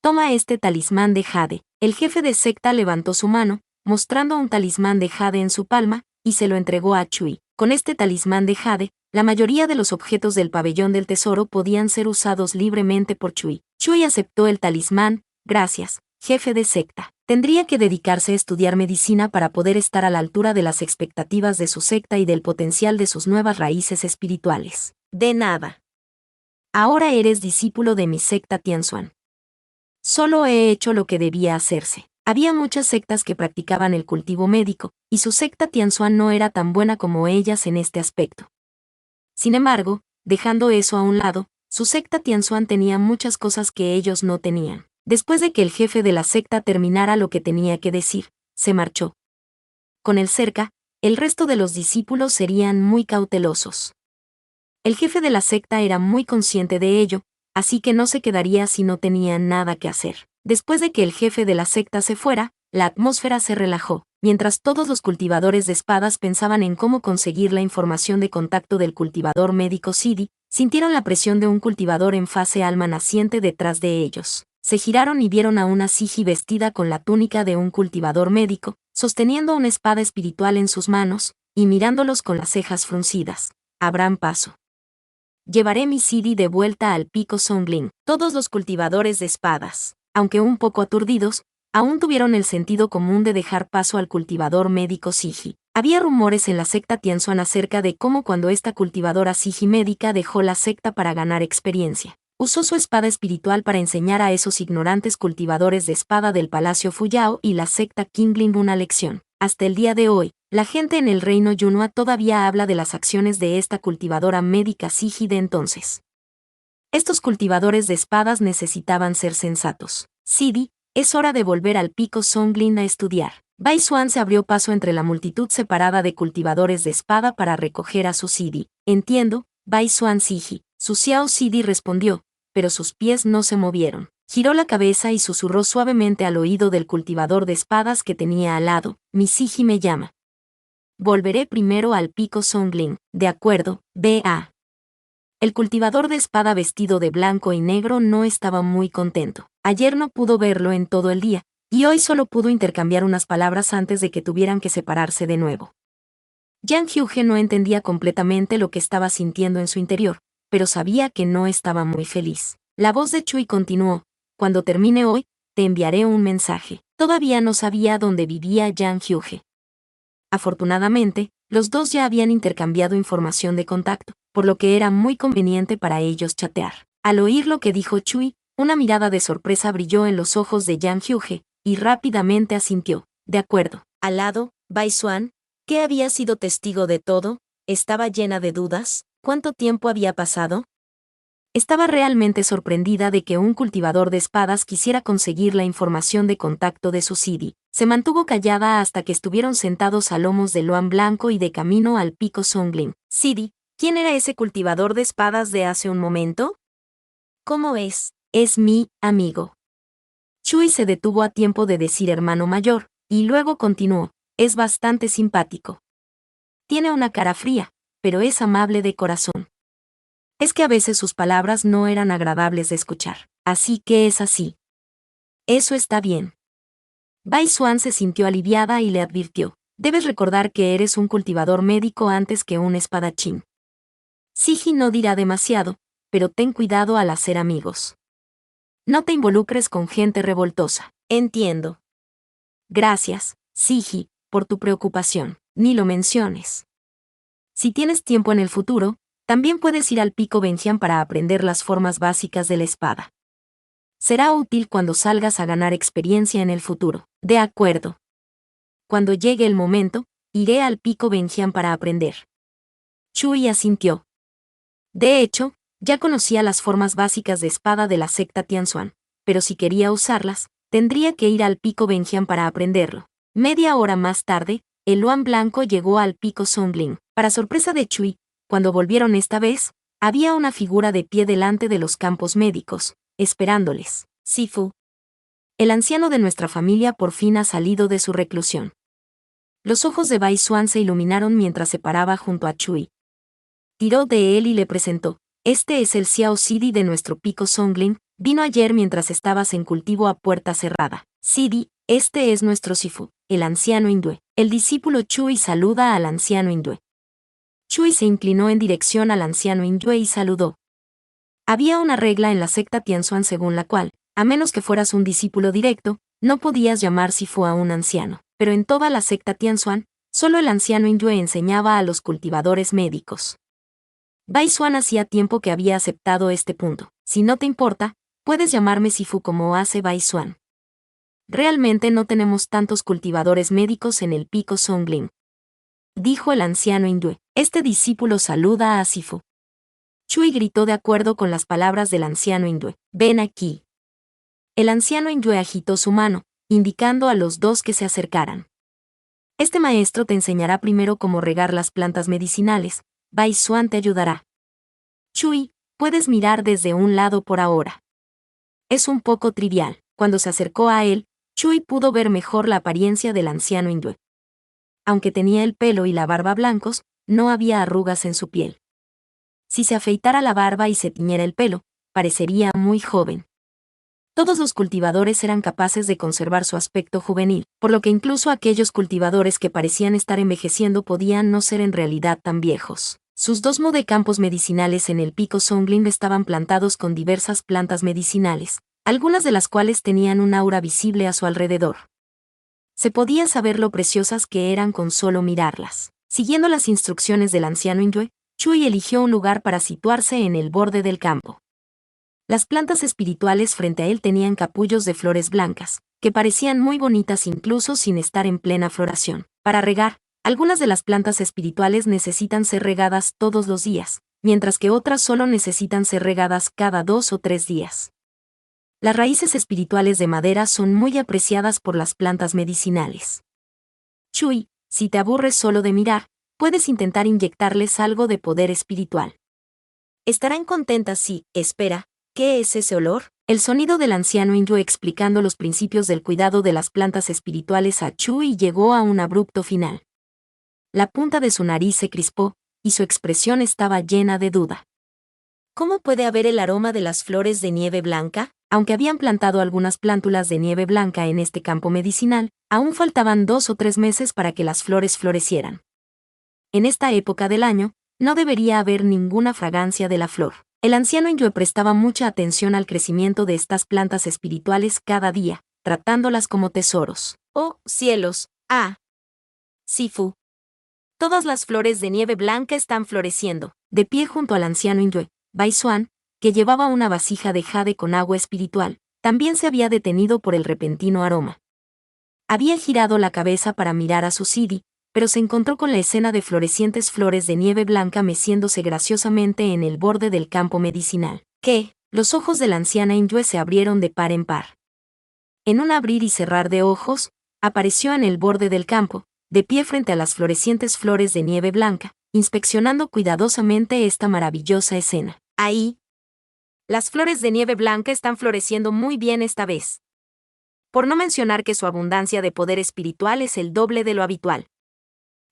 Toma este talismán de jade. El jefe de secta levantó su mano, mostrando un talismán de jade en su palma, y se lo entregó a Chui. Con este talismán de jade, la mayoría de los objetos del pabellón del tesoro podían ser usados libremente por Chui. Chui aceptó el talismán. Gracias, jefe de secta. Tendría que dedicarse a estudiar medicina para poder estar a la altura de las expectativas de su secta y del potencial de sus nuevas raíces espirituales. De nada. Ahora eres discípulo de mi secta Tianxuan. Solo he hecho lo que debía hacerse. Había muchas sectas que practicaban el cultivo médico, y su secta Tianxuan no era tan buena como ellas en este aspecto. Sin embargo, dejando eso a un lado, su secta Tianxuan tenía muchas cosas que ellos no tenían. Después de que el jefe de la secta terminara lo que tenía que decir, se marchó. Con él cerca, el resto de los discípulos serían muy cautelosos. El jefe de la secta era muy consciente de ello, así que no se quedaría si no tenía nada que hacer. Después de que el jefe de la secta se fuera, la atmósfera se relajó, mientras todos los cultivadores de espadas pensaban en cómo conseguir la información de contacto del cultivador médico Sidi, sintieron la presión de un cultivador en fase alma naciente detrás de ellos. Se giraron y vieron a una Siji vestida con la túnica de un cultivador médico, sosteniendo una espada espiritual en sus manos, y mirándolos con las cejas fruncidas. Abran paso. Llevaré mi Sidi de vuelta al pico Songling. Todos los cultivadores de espadas, aunque un poco aturdidos, aún tuvieron el sentido común de dejar paso al cultivador médico Siji. Había rumores en la secta Tianxuan acerca de cómo cuando esta cultivadora Siji médica dejó la secta para ganar experiencia, usó su espada espiritual para enseñar a esos ignorantes cultivadores de espada del Palacio Fuyao y la secta Qingling una lección. Hasta el día de hoy, la gente en el reino Yunhua todavía habla de las acciones de esta cultivadora médica Siji de entonces. Estos cultivadores de espadas necesitaban ser sensatos. Sidi, es hora de volver al pico Songling a estudiar. Bai Xuan se abrió paso entre la multitud separada de cultivadores de espada para recoger a su Sidi. Entiendo, Bai Xuan Siji. Su Xiao Sidi respondió, pero sus pies no se movieron. Giró la cabeza y susurró suavemente al oído del cultivador de espadas que tenía al lado, mi Siji me llama. Volveré primero al pico Songling. De acuerdo, B.A. El cultivador de espada vestido de blanco y negro no estaba muy contento. Ayer no pudo verlo en todo el día, y hoy solo pudo intercambiar unas palabras antes de que tuvieran que separarse de nuevo. Yang Hyuge no entendía completamente lo que estaba sintiendo en su interior, pero sabía que no estaba muy feliz. La voz de Chui continuó, cuando termine hoy, te enviaré un mensaje. Todavía no sabía dónde vivía Yang Hyuge. Afortunadamente, los dos ya habían intercambiado información de contacto, por lo que era muy conveniente para ellos chatear. Al oír lo que dijo Chui, una mirada de sorpresa brilló en los ojos de Yang Hyuge, y rápidamente asintió. De acuerdo. Al lado, Bai Xuan, que había sido testigo de todo, estaba llena de dudas. ¿Cuánto tiempo había pasado? Estaba realmente sorprendida de que un cultivador de espadas quisiera conseguir la información de contacto de su Sidi. Se mantuvo callada hasta que estuvieron sentados a lomos de Luan Blanco y de camino al pico Songling. Sidi, ¿quién era ese cultivador de espadas de hace un momento? ¿Cómo es? Es mi amigo. Chui se detuvo a tiempo de decir hermano mayor, y luego continuó, es bastante simpático. Tiene una cara fría, pero es amable de corazón. Es que a veces sus palabras no eran agradables de escuchar, así que es así. Eso está bien. Bai Xuan se sintió aliviada y le advirtió, debes recordar que eres un cultivador médico antes que un espadachín. Siji no dirá demasiado, pero ten cuidado al hacer amigos. No te involucres con gente revoltosa. Entiendo. Gracias, Siji. por tu preocupación, ni lo menciones. Si tienes tiempo en el futuro, también puedes ir al Pico Benjian para aprender las formas básicas de la espada. Será útil cuando salgas a ganar experiencia en el futuro. De acuerdo. Cuando llegue el momento, iré al Pico Benjian para aprender. Chui asintió. De hecho, ya conocía las formas básicas de espada de la secta Tianxuan, pero si quería usarlas, tendría que ir al Pico Benjian para aprenderlo. Media hora más tarde, el Luan Blanco llegó al Pico Songling. Para sorpresa de Chui, cuando volvieron esta vez, había una figura de pie delante de los campos médicos, esperándoles. Sifu. El anciano de nuestra familia por fin ha salido de su reclusión. Los ojos de Bai Xuan se iluminaron mientras se paraba junto a Chui. Tiró de él y le presentó. Este es el Xiao Sidi de nuestro Pico Songling, vino ayer mientras estabas en cultivo a puerta cerrada. Sidi, este es nuestro Sifu, el anciano hindú. El discípulo Chui saluda al anciano hindú. Chui se inclinó en dirección al anciano hindú y saludó. Había una regla en la secta Tianxuan según la cual, a menos que fueras un discípulo directo, no podías llamar Sifu a un anciano. Pero en toda la secta Tianxuan, solo el anciano hindú enseñaba a los cultivadores médicos. Bai Xuan hacía tiempo que había aceptado este punto. Si no te importa, puedes llamarme Sifu como hace Bai Xuan. Realmente no tenemos tantos cultivadores médicos en el Pico Songling, dijo el anciano hindú. Este discípulo saluda a Sifu. Chui gritó de acuerdo con las palabras del anciano hindú. Ven aquí. El anciano hindú agitó su mano, indicando a los dos que se acercaran. Este maestro te enseñará primero cómo regar las plantas medicinales. Bai Xuan te ayudará. Chui, puedes mirar desde un lado por ahora. Es un poco trivial. Cuando se acercó a él, Chui pudo ver mejor la apariencia del anciano hindú. Aunque tenía el pelo y la barba blancos, no había arrugas en su piel. Si se afeitara la barba y se tiñera el pelo, parecería muy joven. Todos los cultivadores eran capaces de conservar su aspecto juvenil, por lo que incluso aquellos cultivadores que parecían estar envejeciendo podían no ser en realidad tan viejos. Sus dos campos medicinales en el Pico Songling estaban plantados con diversas plantas medicinales, algunas de las cuales tenían un aura visible a su alrededor. Se podía saber lo preciosas que eran con solo mirarlas. Siguiendo las instrucciones del anciano hindú, Chui eligió un lugar para situarse en el borde del campo. Las plantas espirituales frente a él tenían capullos de flores blancas, que parecían muy bonitas incluso sin estar en plena floración. Para regar, algunas de las plantas espirituales necesitan ser regadas todos los días, mientras que otras solo necesitan ser regadas cada 2 o 3 días. Las raíces espirituales de madera son muy apreciadas por las plantas medicinales. Chui, si te aburres solo de mirar, puedes intentar inyectarles algo de poder espiritual. Estarán contentas si, espera, ¿qué es ese olor? El sonido del anciano hindú explicando los principios del cuidado de las plantas espirituales a Chui llegó a un abrupto final. La punta de su nariz se crispó, y su expresión estaba llena de duda. ¿Cómo puede haber el aroma de las flores de nieve blanca? Aunque habían plantado algunas plántulas de nieve blanca en este campo medicinal, aún faltaban 2 o 3 meses para que las flores florecieran. En esta época del año, no debería haber ninguna fragancia de la flor. El anciano hindú prestaba mucha atención al crecimiento de estas plantas espirituales cada día, tratándolas como tesoros. ¡Oh, cielos! ¡Ah! Sifu. Todas las flores de nieve blanca están floreciendo. De pie junto al anciano hindú, Bai Xuan, que llevaba una vasija de jade con agua espiritual, también se había detenido por el repentino aroma. Había girado la cabeza para mirar a su Sidi, pero se encontró con la escena de florecientes flores de nieve blanca meciéndose graciosamente en el borde del campo medicinal. ¿Qué? Los ojos de la anciana hindú se abrieron de par en par. En un abrir y cerrar de ojos, apareció en el borde del campo, de pie frente a las florecientes flores de nieve blanca, inspeccionando cuidadosamente esta maravillosa escena. Ahí. Las flores de nieve blanca están floreciendo muy bien esta vez. Por no mencionar que su abundancia de poder espiritual es el doble de lo habitual.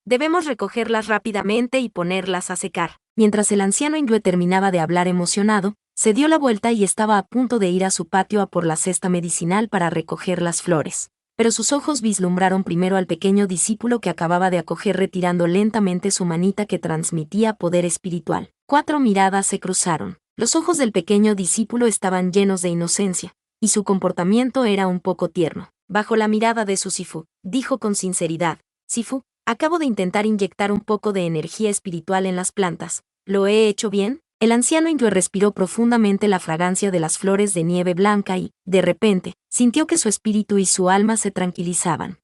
Debemos recogerlas rápidamente y ponerlas a secar. Mientras el anciano hindú terminaba de hablar emocionado, se dio la vuelta y estaba a punto de ir a su patio a por la cesta medicinal para recoger las flores. Pero sus ojos vislumbraron primero al pequeño discípulo que acababa de acoger retirando lentamente su manita que transmitía poder espiritual. 4 miradas se cruzaron. Los ojos del pequeño discípulo estaban llenos de inocencia, y su comportamiento era un poco tierno. Bajo la mirada de su Sifu, dijo con sinceridad, Sifu, acabo de intentar inyectar un poco de energía espiritual en las plantas. ¿Lo he hecho bien? El anciano hindú respiró profundamente la fragancia de las flores de nieve blanca y, de repente, sintió que su espíritu y su alma se tranquilizaban.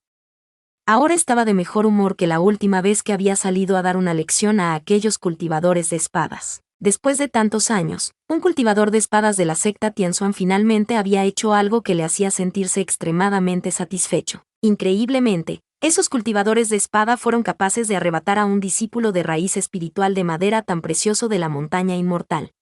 Ahora estaba de mejor humor que la última vez que había salido a dar una lección a aquellos cultivadores de espadas. Después de tantos años, un cultivador de espadas de la secta Tianzuan finalmente había hecho algo que le hacía sentirse extremadamente satisfecho. Increíblemente, esos cultivadores de espada fueron capaces de arrebatar a un discípulo de raíz espiritual de madera tan precioso de la montaña inmortal.